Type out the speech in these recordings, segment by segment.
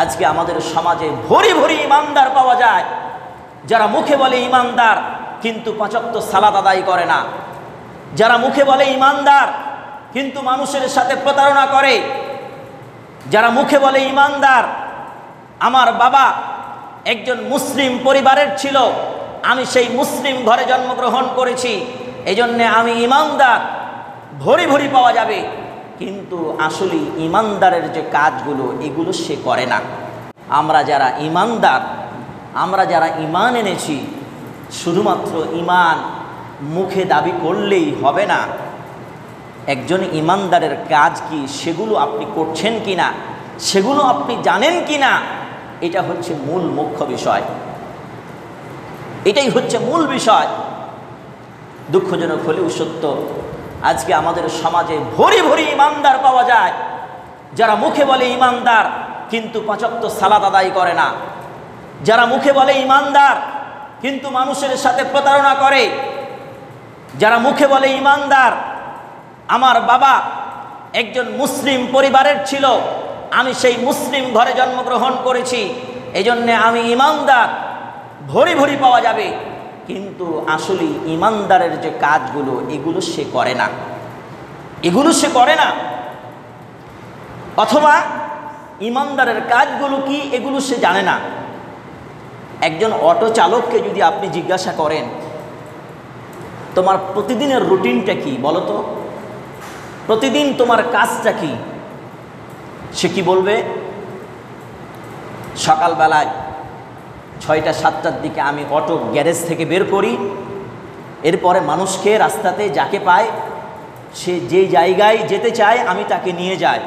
আজকে আমাদের সমাজে ভরি ভরি ইমানদার পাওয়া যায়, যারা মুখে বলে ইমানদার কিন্তু 5 ওয়াক্ত সালাত আদায় করে না, যারা মুখে বলে ইমানদার কিন্তু মানুষের সাথে প্রতারণা করে, যারা মুখে বলে ইমানদার, আমার বাবা একজন মুসলিম পরিবারের ছিল, আমি সেই মুসলিম ঘরে জন্মগ্রহণ করেছি, এজন্য আমি ইমানদার, ভরি ভরি পাওয়া যাবে, কিন্তু আসলে ইমানদারের যে কাজগুলো এগুলো সে করে না। আমরা যারা ইমানদার, আমরা যারা ঈমান এনেছি, শুধুমাত্র ঈমান মুখে দাবি করলেই হবে না। একজন ইমানদারের কাজ কি সেগুলো আপনি করছেন কিনা, সেগুলো আপনি জানেন কিনা, এটা হচ্ছে মূল মুখ্য বিষয়, এটাই হচ্ছে মূল বিষয়। দুঃখজনক হলেও সত্য, আজকে আমাদের সমাজে ভরি ভরি ইমানদার পাওয়া যায়, যারা মুখে বলে ইমানদার কিন্তু 5 ওয়াক্ত সালাত আদায় করে না, যারা মুখে বলে ইমানদার কিন্তু মানুষের সাথে প্রতারণা করে, যারা মুখে বলে ইমানদার। আমার বাবা একজন মুসলিম পরিবারের ছিল, আমি সেই মুসলিম ঘরে জন্মগ্রহণ করেছি, এজন্য আমি ইমানদার, ভরি ভরি পাওয়া যাবে, কিন্তু আসলে ইমানদারের যে কাজগুলো এগুলো সে করে না, এগুলো সে করে না। অথবা ইমানদারের কাজগুলো কি এগুলো সে জানে না। একজন অটো চালককে যদি আপনি জিজ্ঞাসা করেন, তোমার প্রতিদিনের রুটিনটা কি বলো তো, প্রতিদিন তোমার কাজটা কি, সে কি বলবে? সকালবেলায় 6টা-7টার দিকে আমি অটো গ্যারেজ থেকে বের করি, এরপরে মানুষকে রাস্তাতে যাকে পায় সে যে জায়গায় যেতে চায় আমি তাকে নিয়ে যাই।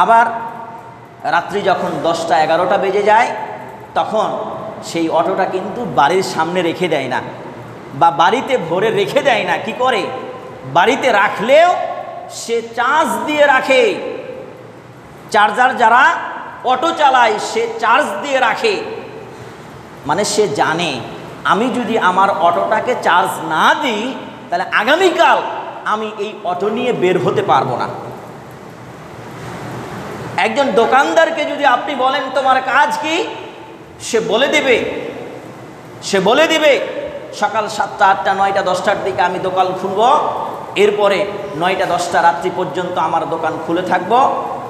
আবার রাত্রি যখন 10টা-11টা বেজে যায় তখন সেই অটোটা কিন্তু বাড়ির সামনে রেখে দেয় না, বা বাড়িতে ভরে রেখে দেয় না। কি করে? বাড়িতে রাখলেও সে চার্জ দিয়ে রাখে, চার্জার যারা অটো চালায় সে চার্জ দিয়ে রাখে, মানে সে জানে আমি যদি আমার অটোটাকে চার্জ না দিই তাহলে আগামীকাল আমি এই অটো নিয়ে বের হতে পারবো না। একজন দোকানদারকে যদি আপনি বলেন তোমার কাজ কি, সে বলে দিবে সকাল 7টা, 8টা, 9টা, 10টার দিকে আমি দোকান খুলব, এরপরে 9টা, 10টা রাত্রি পর্যন্ত আমার দোকান খুলে থাকবো,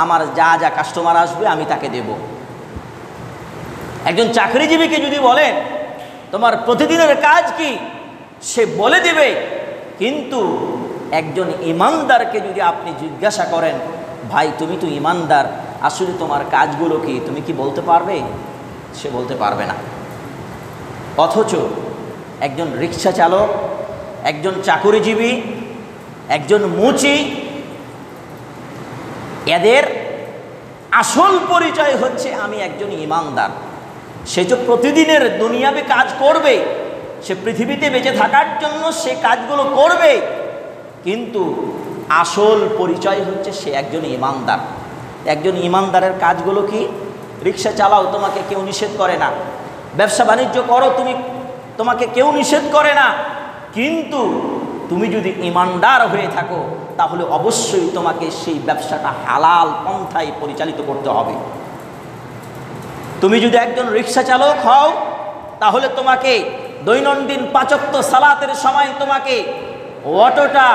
আমার যা যা কাস্টমার আসবে আমি তাকে দেব। একজন চাকরিজীবীকে যদি বলেন তোমার প্রতিদিনের কাজ কি, সে বলে দেবে। কিন্তু একজন ইমানদারকে যদি আপনি জিজ্ঞাসা করেন, ভাই তুমি তো ইমানদার, আসলে তোমার কাজগুলো কি, তুমি কি বলতে পারবে? সে বলতে পারবে না। অথচ একজন রিক্সা চালক, একজন চাকরিজীবী, একজন মুচি, এদের আসল পরিচয় হচ্ছে আমি একজন ইমানদার। সে যে প্রতিদিনের দুনিয়াবি কাজ করবে, সে পৃথিবীতে বেঁচে থাকার জন্য সে কাজগুলো করবে, কিন্তু আসল পরিচয় হচ্ছে সে একজন ইমানদার। একজন ইমানদারের কাজগুলো কি? রিক্সা চালাও, তোমাকে কেউ নিষেধ করে না, ব্যবসা বাণিজ্য করো, তোমাকে কেউ নিষেধ করে না, কিন্তু তুমি যদি ইমানদার হয়ে থাকো তাহলে অবশ্যই তোমাকে সেই ব্যবসাটা হালাল পন্থায় পরিচালিত করতে হবে। তুমি যদি একজন রিক্সা চালক হও তাহলে তোমাকে দৈনন্দিন 5 ওয়াক্ত সালাতের সময় তোমাকে অটোটা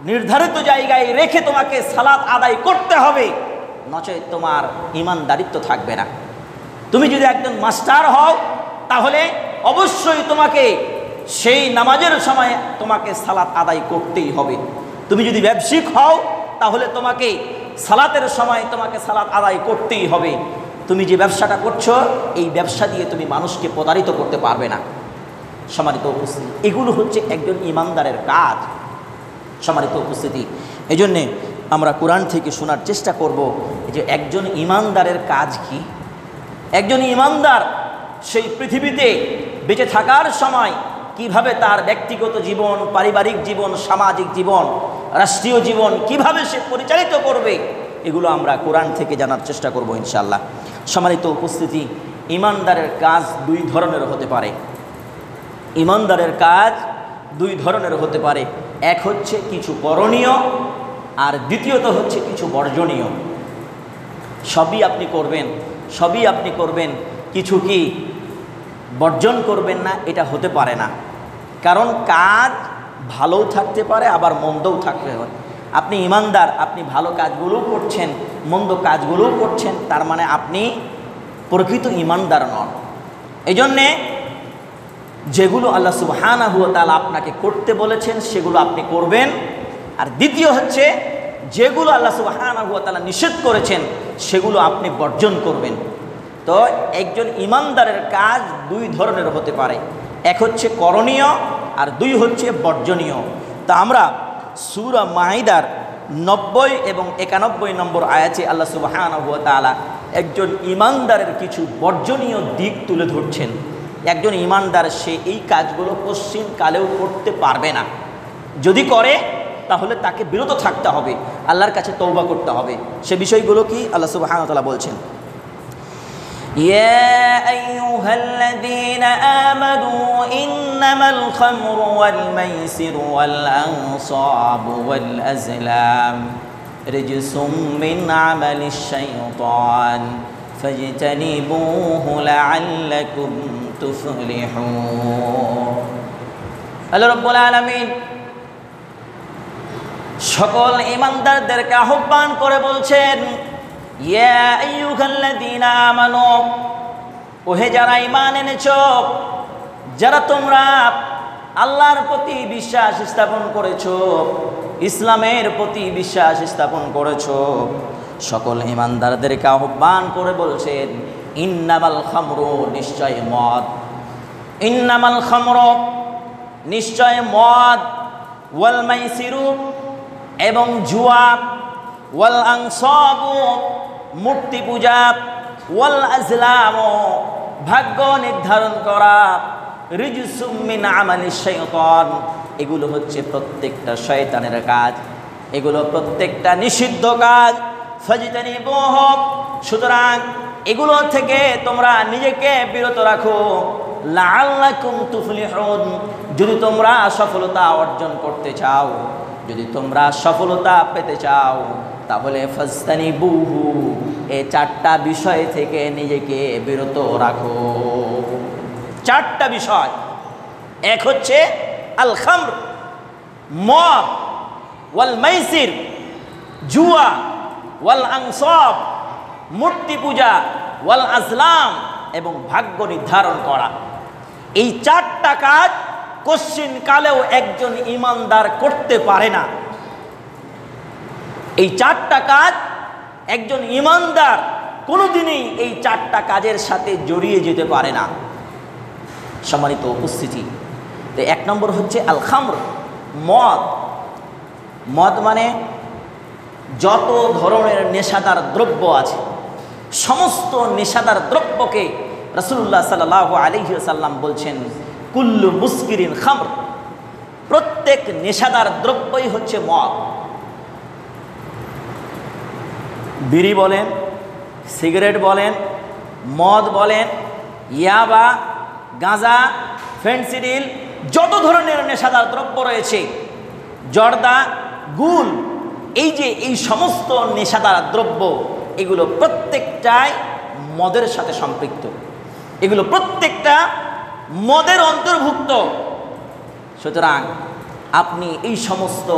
নির্ধারিত জায়গায় রেখে তোমাকে সালাত আদায় করতে হবে, নচেত তোমার ইমানদারিত্ব থাকবে না। তুমি যদি একজন মাস্টার হও তাহলে অবশ্যই তোমাকে সেই নামাজের সময় তোমাকে সালাত আদায় করতেই হবে। তুমি যদি ব্যবসায়িক হও তাহলে তোমাকে সালাতের সময় তোমাকে সালাত আদায় করতেই হবে। তুমি যে ব্যবসাটা করছো এই ব্যবসা দিয়ে তুমি মানুষকে প্রতারিত করতে পারবে না। সম্মানিত উপস্থিতি, এগুলো হচ্ছে একজন ইমানদারের কাজ। সম্মানিত উপস্থিতি, এজন্যে আমরা কোরআন থেকে শোনার চেষ্টা করব যে একজন ইমানদারের কাজ কি। একজন ইমানদার সেই পৃথিবীতে বেঁচে থাকার সময় কিভাবে তার ব্যক্তিগত জীবন, পারিবারিক জীবন, সামাজিক জীবন, রাষ্ট্রীয় জীবন কিভাবে সে পরিচালিত করবে, এগুলো আমরা কোরআন থেকে জানার চেষ্টা করব ইনশাআল্লাহ। সম্মানিত উপস্থিতি, ইমানদারের কাজ 2 ধরনের হতে পারে। ইমানদারের কাজ 2 ধরনের হতে পারে। এক হচ্ছে কিছু করণীয়, আর দ্বিতীয়ত হচ্ছে কিছু বর্জনীয়। সবই আপনি করবেন, সবই আপনি করবেন, কিছু কি বর্জন করবেন না, এটা হতে পারে না। কারণ কাজ ভালোও থাকতে পারে, আবার মন্দও থাকতে পারে। আপনি ইমানদার, আপনি ভালো কাজগুলোও করছেন, মন্দ কাজগুলোও করছেন, তার মানে আপনি প্রকৃত ইমানদার নন। এই জন্যে যেগুলো আল্লাহ সুবহানাহু ওয়া তাআলা আপনাকে করতে বলেছেন সেগুলো আপনি করবেন। আর দ্বিতীয় হচ্ছে, যেগুলো আল্লাহ সুবহানাহু ওয়া তাআলা নিষেধ করেছেন সেগুলো আপনি বর্জন করবেন। তো একজন ইমানদারের কাজ দুই ধরনের হতে পারে, এক হচ্ছে করণীয় আর দুই হচ্ছে বর্জনীয়। তা আমরা সূরা মাইদার 90 এবং 91 নম্বর আয়াতে আল্লাহ সুবহানাহু ওয়া তাআলা একজন ইমানদারের কিছু বর্জনীয় দিক তুলে ধরছেন। একজন ইমানদার সে এই কাজগুলো কোশ্চিন কালেও করতে পারবে না, যদি করে তাহলে তাকে বিরত থাকতে হবে, আল্লাহর কাছে তওবা করতে হবে। সে বিষয়গুলো কি আল্লাহ সুবহানাহু ওয়া তাআলা বলছেন, ইয়া আইয়ুহাল্লাযীনা আমানু ইন্নামাল খামরু ওয়াল মাইসিরু ওয়াল আনসাবু ওয়াল আজলাম রিজসুম মিন আমালিশ শাইতান ফাজতানিবুহু লাআল্লাকুম তুফলিহুন। আল্লাহ রাব্বুল আলামিন সকল ইমানদারদেরকে আহ্বান করে বলছেন, ইয়া আইয়ুহাল্লাযীনা আমানু, ওহে যারা ঈমান এনেছো, যারা তোমরা আল্লাহর প্রতি বিশ্বাস স্থাপন করেছো, ইসলামের প্রতি বিশ্বাস স্থাপন করেছো, সকল ইমানদারদেরকে আহ্বান করে বলছেন, ইন্নামাল খামরু, নিশ্চয় মদ, ইন্নামাল খামরু, নিশ্চয় মদ, ওয়াল মাইসিরু, এবং জুয়া, ওয়াল আনসাবু, মূর্তি পূজা, ওয়াল আজলামু, ভাগ্য নির্ধারণ করা, রিজসুম মিন আমালিশ শাইতান, এগুলো হচ্ছে প্রত্যেকটা শয়তানের কাজ, এগুলো প্রত্যেকটা নিষিদ্ধ কাজ। ফাজতানিবুহু, সুতরাং এগুলো থেকে তোমরা নিজেকে বিরত রাখো, লাআল্লাকুম তুফলিহুন, যদি তোমরা সফলতা অর্জন করতে চাও, যদি তোমরা সফলতা পেতে চাও, তাহলে ফাজতানিবুহু, এই চারটা বিষয় থেকে নিজেকে বিরত রাখো। চারটা বিষয়, এক হচ্ছে আল খামর, মদ, ওয়াল মাইসির, জুয়া, ওয়াল আনসাব, মূর্তি পূজা, ওয়াল আজলাম, এবং ভাগ্য নির্ধারণ করা। এই চারটা কাজ কোশ্চিন কালেও একজন ইমানদার করতে পারে না। এই চারটা কাজ একজন ইমানদার কোনোদিনই এই চারটা কাজের সাথে জড়িয়ে যেতে পারে না। সম্মানিত উপস্থিতি, তো এক নম্বর হচ্ছে আল খামর, মদ। মদ মানে যত ধরনের নেশাদার দ্রব্য আছে, সমস্ত নেশাদার দ্রব্যকে রাসূলুল্লাহ সাল্লাল্লাহু আলাইহি ওয়াসাল্লাম বলছেন, কুল্লু মুসকিরিন খামর, প্রত্যেক নেশাদার দ্রব্যই হচ্ছে মদ। বিড়ি বলেন, সিগারেট বলেন, মদ বলেন, ইয়াবা, গাঁজা, ফেন্সিডিল, যত ধরনের নেশাদার দ্রব্য রয়েছে, জর্দা, গুল, এই যে এই সমস্ত নেশাদার দ্রব্য, এগুলো প্রত্যেকটাই মদের সাথে সম্পৃক্ত, এগুলো প্রত্যেকটা মদের অন্তর্ভুক্ত। সুতরাং আপনি এই সমস্ত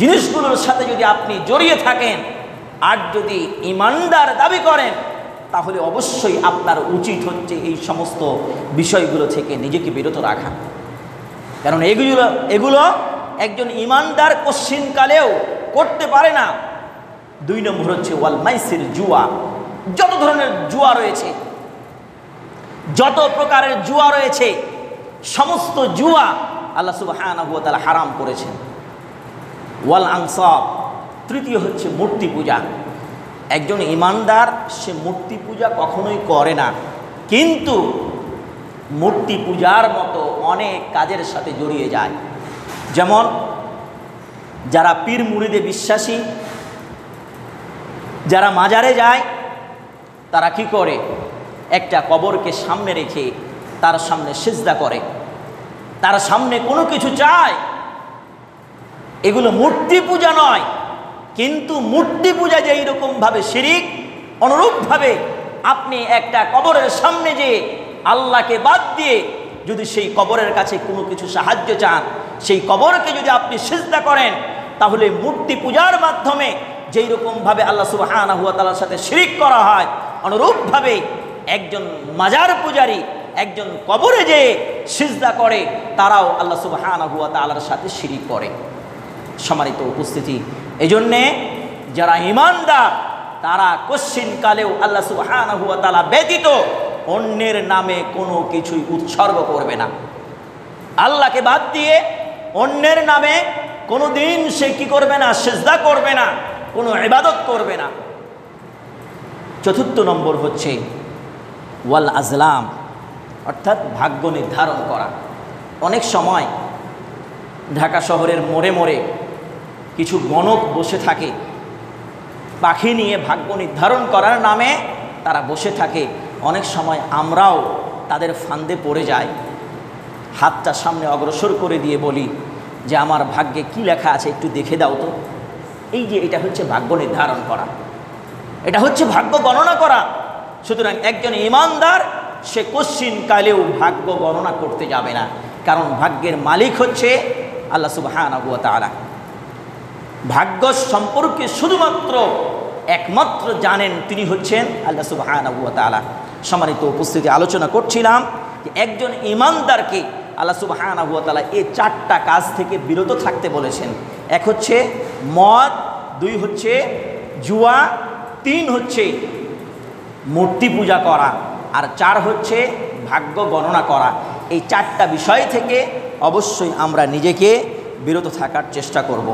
জিনিসগুলোর সাথে যদি আপনি জড়িয়ে থাকেন আর যদি ইমানদার দাবি করেন, তাহলে অবশ্যই আপনার উচিত হচ্ছে এই সমস্ত বিষয়গুলো থেকে নিজেকে বিরত রাখা। কারণ এগুলো একজন ইমানদার কোশ্চিনকালেও করতে পারে না। দুই নম্বর হচ্ছে ওয়াল মাইসির, জুয়া। যত ধরনের জুয়া রয়েছে, যত প্রকারের জুয়া রয়েছে, সমস্ত জুয়া আল্লাহ সুবহানাহু ওয়া তাআলা হারাম করেছেন। ওয়াল আনসাব, তৃতীয় হচ্ছে মূর্তি পূজা। একজন ইমানদার সে মূর্তি পূজা কখনোই করে না, কিন্তু মূর্তি পূজার মতো অনেক কাজের সাথে জড়িয়ে যায়। যেমন যারা পীর মুরিদে বিশ্বাসী, যারা মাজারে যায়, তারা কি করে, একটা কবরকে সামনে রেখে তার সামনে সিজদা করে, তার সামনে কোনো কিছু চায়। এগুলো মূর্তি পূজা নয়, কিন্তু মূর্তি পূজা যে এইরকমভাবে শিরিক, অনুরূপভাবে আপনি একটা কবরের সামনে যেয়ে আল্লাহকে বাদ দিয়ে যদি সেই কবরের কাছে কোনো কিছু সাহায্য চান, সেই কবরকে যদি আপনি সিজদা করেন, তাহলে মূর্তি পূজার মাধ্যমে যেই রকমভাবে আল্লাহ সুবহানাহু ওয়া তাআলার সাথে শিরিক করা হয়, অনুরূপভাবে একজন মাজার পূজারী একজন কবরে যেয়ে সিজদা করে, তারাও আল্লাহ সুবহানাহু ওয়া তাআলার সাথে শিরিক করে। সম্মানিত উপস্থিতি, এজন্যে যারা ঈমানদার তারা কশ্চিনকালেও আল্লাহ সুবহানাহু ওয়া তাআলা ব্যতীত অন্যের নামে কোনো কিছুই উৎসর্গ করবে না। আল্লাহকে বাদ দিয়ে অন্যের নামে কোনো দিন সে কি করবে না, সিজদা করবে না, কোনো ইবাদত করবে না। চতুর্থ নম্বর হচ্ছে ওয়াল আজলাম, অর্থাৎ ভাগ্য নির্ধারণ করা। অনেক সময় ঢাকা শহরের মোড়ে মোড়ে কিছু গণক বসে থাকে, পাখি নিয়ে ভাগ্য নির্ধারণ করার নামে তারা বসে থাকে। অনেক সময় আমরাও তাদের ফান্দে পড়ে যাই, হাতটা সামনে অগ্রসর করে দিয়ে বলি যে আমার ভাগ্যে কি লেখা আছে একটু দেখে দাও তো। এই যে এটা হচ্ছে ভাগ্য নির্ধারণ করা, এটা হচ্ছে ভাগ্য গণনা করা। সুতরাং একজন ঈমানদার সে কশ্চিনকালেও ভাগ্য গণনা করতে যাবে না, কারণ ভাগ্যের মালিক হচ্ছে আল্লাহ সুবহানাহু ওয়া তাআলা। ভাগ্য সম্পর্কে শুধুমাত্র একমাত্র জানেন তিনি হচ্ছেন আল্লাহ সুবহানাহু ওয়া তাআলা। সম্মানিত উপস্থিতি, আলোচনা করছিলাম যে একজন ঈমানদারকে আল্লাহ সুবহানাহু ওয়া তাআলা এই চারটা কাজ থেকে বিরত থাকতে বলেছেন। এক হচ্ছে মদ, দুই হচ্ছে জুয়া, তিন হচ্ছে মূর্তি পূজা করা, আর চার হচ্ছে ভাগ্য গণনা করা। এই চারটা বিষয় থেকে অবশ্যই আমরা নিজেকে বিরত থাকার চেষ্টা করব।